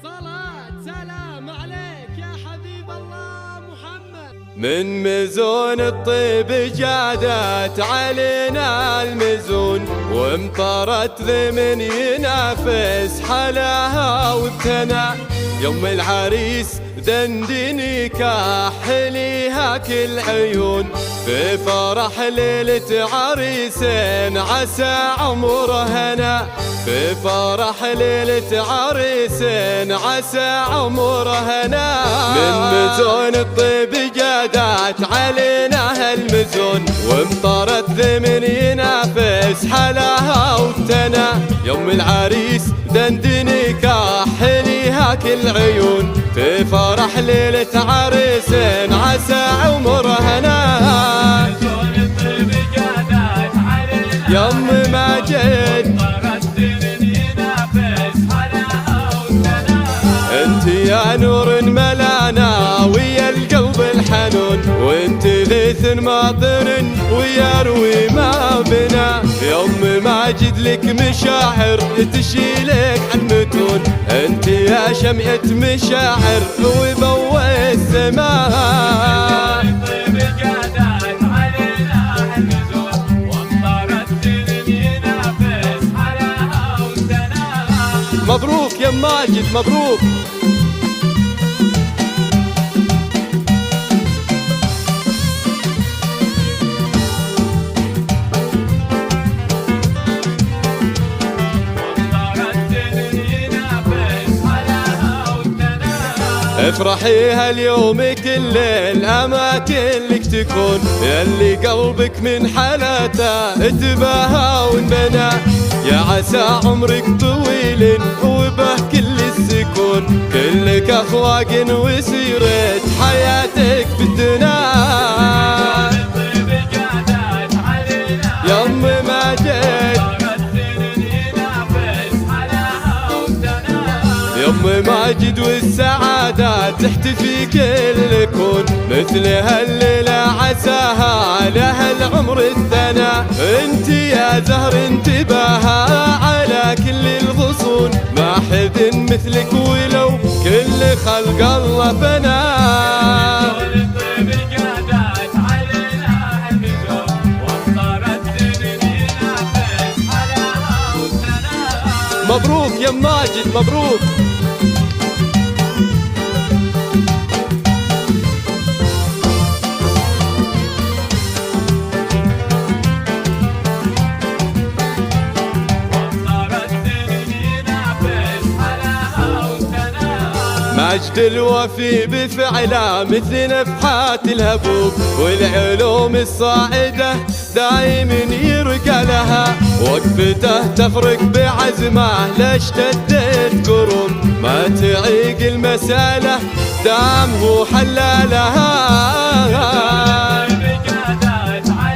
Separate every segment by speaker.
Speaker 1: صلاة سلام عليك يا حبيب الله محمد.
Speaker 2: من مزون الطيب جادت علينا المزون، وامطرت ذمن ينافس حلاها وابتنى. يوم العريس دندني كحليها كل عيون، في فرح ليلة عريسين عسى عمره هنا. في فرح ليلة عريسين عسى عمره هنا. من مزون الطيب جادت علينا هالمزون، وامطرت ذمن ينافس حلاها وابتنى. يوم العريس دندني كحليها كل عيون، في فرح ليلة عريسين عسى عمره هنا. يوم ماجد انت يا نور ملانا ويا القلب الحنون، وانت غيث ماطر ويروي ما بنا. يوم ماجد لك مشاعر تشيلك عالمتون، انت يا شمعة مشاعر وضوء السماء. مبروك يا ماجد مبروك. افرحي هاليوم كل الاماكن لك تكون، ياللي قلبك من حالته اتباهى وانبنى. يا عسى عمرك طويل وبه كل السكون، كلك اخلاق وسيرة حياتك بالدنا. يوم ماجد يوم ماجد والسعادة تحتفي كل كون، مثل هالليلة عساها لها العمر الثنا. انت يا زهر انتباها على كل الغصون، ما حد مثلك ولو كل خلق الله فنا. مبروك يا ماجد مبروك. مجد الوفي بفعله مثل نفحات الهبوب، والعلوم الصاعدة دايم يرقى لها. وقفته تفرق بعزمه لاشتدت كروب، ما تعيق المسألة دام هو حلالها.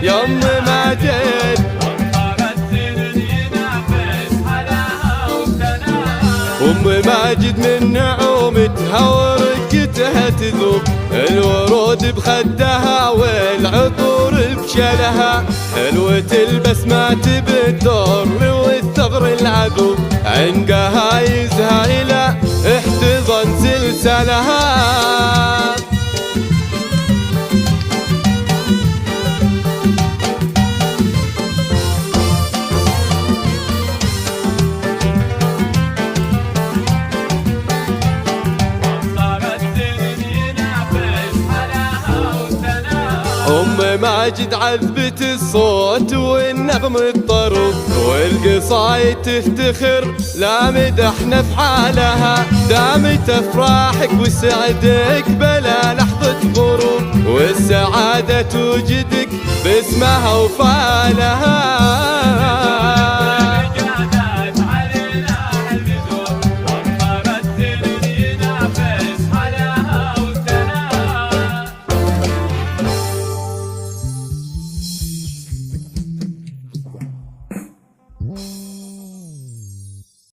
Speaker 2: يوم ماجد ماجد من نعومتها ورقتها تذوب، الورود بخدها والعطور بشلها. حلوة البسمات بالدر والثغر العذوب، عنقها يزها إلى احتضن سلسلها. ماجد عذبة الصوت والنغم الطرب، والقصايد تفتخر لا مدحنا في حالها. دامت افراحك وسعدك بلا لحظة غروب، والسعادة توجدك باسمها وفالها.